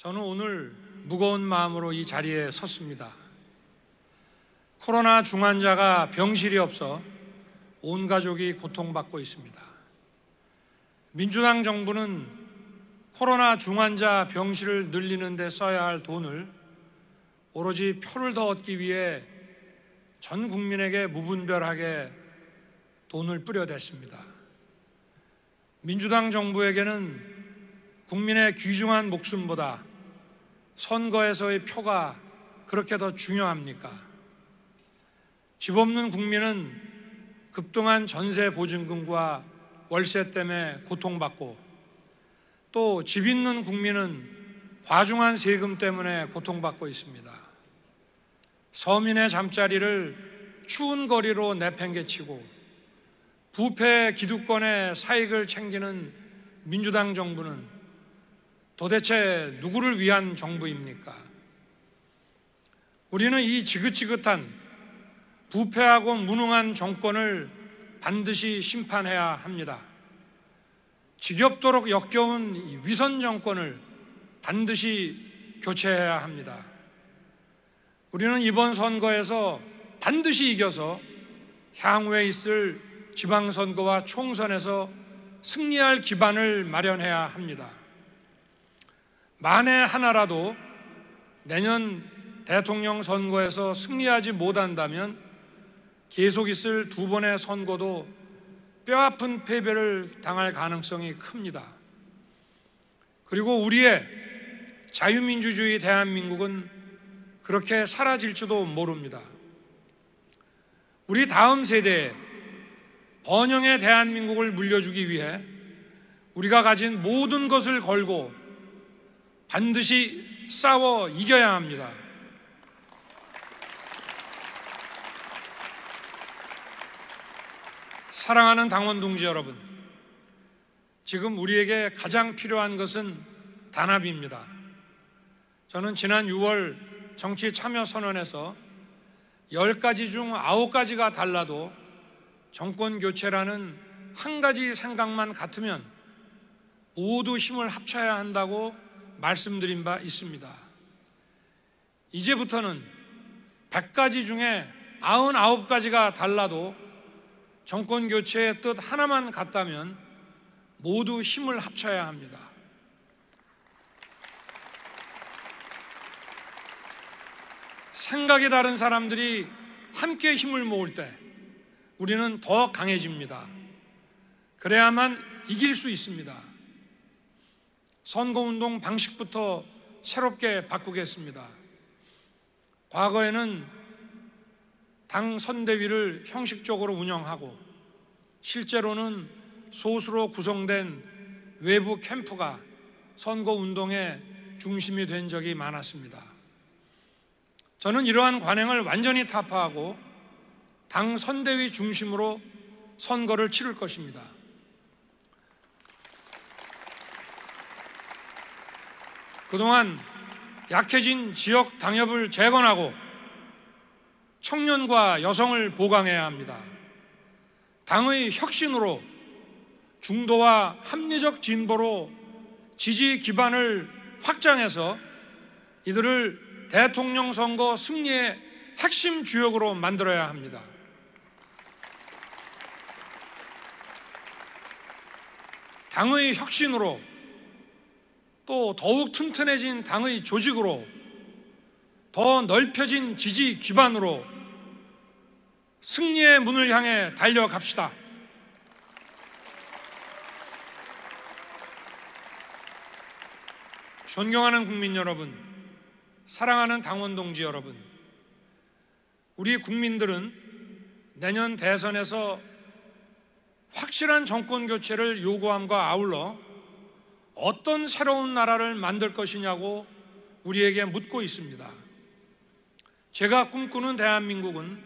저는 오늘 무거운 마음으로 이 자리에 섰습니다. 코로나 중환자가 병실이 없어 온 가족이 고통받고 있습니다. 민주당 정부는 코로나 중환자 병실을 늘리는 데 써야 할 돈을 오로지 표를 더 얻기 위해 전 국민에게 무분별하게 돈을 뿌려댔습니다. 민주당 정부에게는 국민의 귀중한 목숨보다 선거에서의 표가 그렇게 더 중요합니까? 집 없는 국민은 급등한 전세 보증금과 월세 때문에 고통받고, 또 집 있는 국민은 과중한 세금 때문에 고통받고 있습니다. 서민의 잠자리를 추운 거리로 내팽개치고 부패 기득권의 사익을 챙기는 민주당 정부는 도대체 누구를 위한 정부입니까? 우리는 이 지긋지긋한 부패하고 무능한 정권을 반드시 심판해야 합니다. 지겹도록 역겨운 위선 정권을 반드시 교체해야 합니다. 우리는 이번 선거에서 반드시 이겨서 향후에 있을 지방선거와 총선에서 승리할 기반을 마련해야 합니다. 만에 하나라도 내년 대통령 선거에서 승리하지 못한다면 계속 있을 두 번의 선거도 뼈아픈 패배를 당할 가능성이 큽니다. 그리고 우리의 자유민주주의 대한민국은 그렇게 사라질지도 모릅니다. 우리 다음 세대에 번영의 대한민국을 물려주기 위해 우리가 가진 모든 것을 걸고 반드시 싸워 이겨야 합니다. 사랑하는 당원 동지 여러분, 지금 우리에게 가장 필요한 것은 단합입니다. 저는 지난 6월 정치 참여 선언에서 10가지 중 9가지가 달라도 정권 교체라는 한 가지 생각만 같으면 모두 힘을 합쳐야 한다고 말씀드린 바 있습니다. 이제부터는 100가지 중에 99가지가 달라도 정권 교체의 뜻 하나만 같다면 모두 힘을 합쳐야 합니다. 생각이 다른 사람들이 함께 힘을 모을 때 우리는 더 강해집니다. 그래야만 이길 수 있습니다. 선거운동 방식부터 새롭게 바꾸겠습니다. 과거에는 당 선대위를 형식적으로 운영하고 실제로는 소수로 구성된 외부 캠프가 선거운동의 중심이 된 적이 많았습니다. 저는 이러한 관행을 완전히 타파하고 당 선대위 중심으로 선거를 치를 것입니다. 그동안 약해진 지역 당협을 재건하고 청년과 여성을 보강해야 합니다. 당의 혁신으로 중도와 합리적 진보로 지지 기반을 확장해서 이들을 대통령 선거 승리의 핵심 주역으로 만들어야 합니다. 당의 혁신으로, 또 더욱 튼튼해진 당의 조직으로, 더 넓혀진 지지 기반으로 승리의 문을 향해 달려갑시다. 존경하는 국민 여러분, 사랑하는 당원 동지 여러분, 우리 국민들은 내년 대선에서 확실한 정권 교체를 요구함과 아울러 어떤 새로운 나라를 만들 것이냐고 우리에게 묻고 있습니다. 제가 꿈꾸는 대한민국은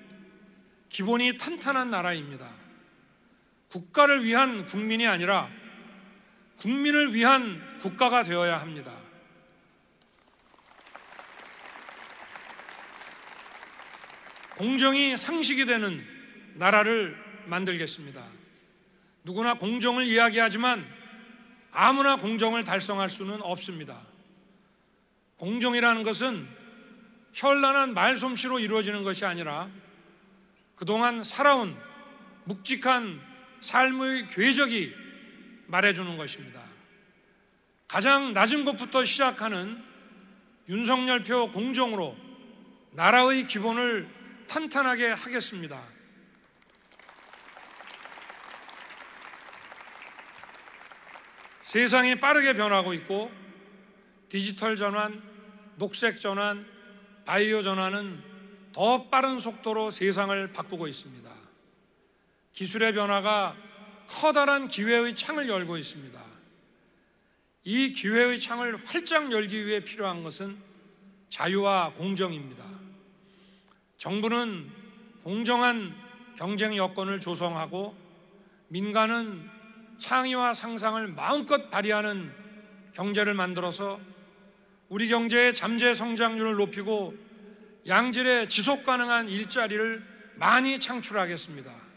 기본이 탄탄한 나라입니다. 국가를 위한 국민이 아니라 국민을 위한 국가가 되어야 합니다. 공정이 상식이 되는 나라를 만들겠습니다. 누구나 공정을 이야기하지만 아무나 공정을 달성할 수는 없습니다. 공정이라는 것은 현란한 말솜씨로 이루어지는 것이 아니라 그동안 살아온 묵직한 삶의 궤적이 말해주는 것입니다. 가장 낮은 것부터 시작하는 윤석열표 공정으로 나라의 기본을 탄탄하게 하겠습니다. 세상이 빠르게 변하고 있고 디지털 전환, 녹색 전환, 바이오 전환은 더 빠른 속도로 세상을 바꾸고 있습니다. 기술의 변화가 커다란 기회의 창을 열고 있습니다. 이 기회의 창을 활짝 열기 위해 필요한 것은 자유와 공정입니다. 정부는 공정한 경쟁 여건을 조성하고 민간은 창의와 상상을 마음껏 발휘하는 경제를 만들어서 우리 경제의 잠재 성장률을 높이고 양질의 지속 가능한 일자리를 많이 창출하겠습니다.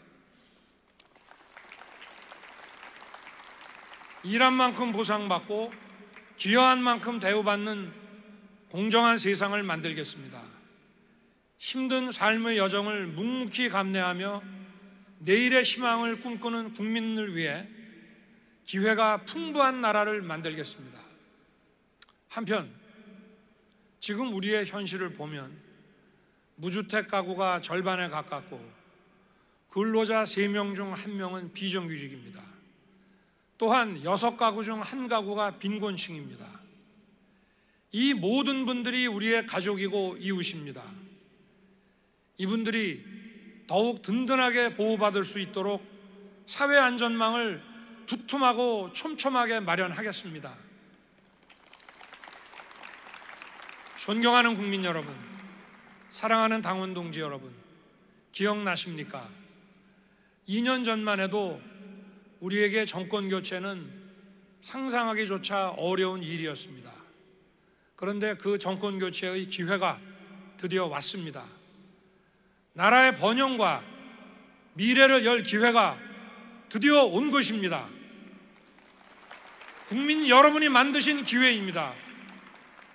일한 만큼 보상받고 기여한 만큼 대우받는 공정한 세상을 만들겠습니다. 힘든 삶의 여정을 묵묵히 감내하며 내일의 희망을 꿈꾸는 국민을 위해 기회가 풍부한 나라를 만들겠습니다. 한편 지금 우리의 현실을 보면 무주택 가구가 절반에 가깝고 근로자 3명 중 1명은 비정규직입니다. 또한 6가구 중 1가구가 빈곤층입니다. 이 모든 분들이 우리의 가족이고 이웃입니다. 이분들이 더욱 든든하게 보호받을 수 있도록 사회 안전망을 두툼하고 촘촘하게 마련하겠습니다. 존경하는 국민 여러분, 사랑하는 당원 동지 여러분, 기억나십니까? 2년 전만 해도 우리에게 정권 교체는 상상하기조차 어려운 일이었습니다. 그런데 그 정권 교체의 기회가 드디어 왔습니다. 나라의 번영과 미래를 열 기회가 드디어 온 것입니다. 국민 여러분이 만드신 기회입니다.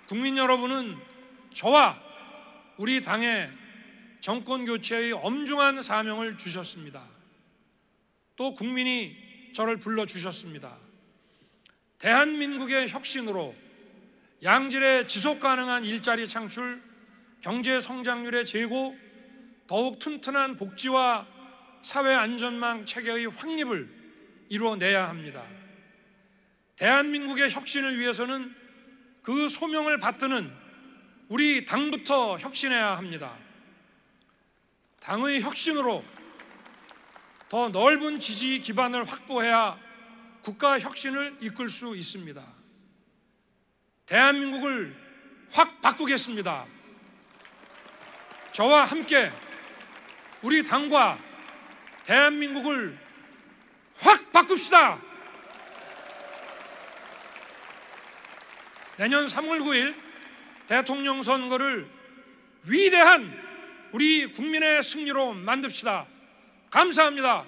국민 여러분은 저와 우리 당에 정권 교체의 엄중한 사명을 주셨습니다. 또 국민이 저를 불러주셨습니다. 대한민국의 혁신으로 양질의 지속 가능한 일자리 창출, 경제 성장률의 제고, 더욱 튼튼한 복지와 사회 안전망 체계의 확립을 이루어내야 합니다. 대한민국의 혁신을 위해서는 그 소명을 받드는 우리 당부터 혁신해야 합니다. 당의 혁신으로 더 넓은 지지 기반을 확보해야 국가 혁신을 이끌 수 있습니다. 대한민국을 확 바꾸겠습니다. 저와 함께 우리 당과 대한민국을 확 바꿉시다. 내년 3월 9일 대통령 선거를 위대한 우리 국민의 승리로 만듭시다. 감사합니다.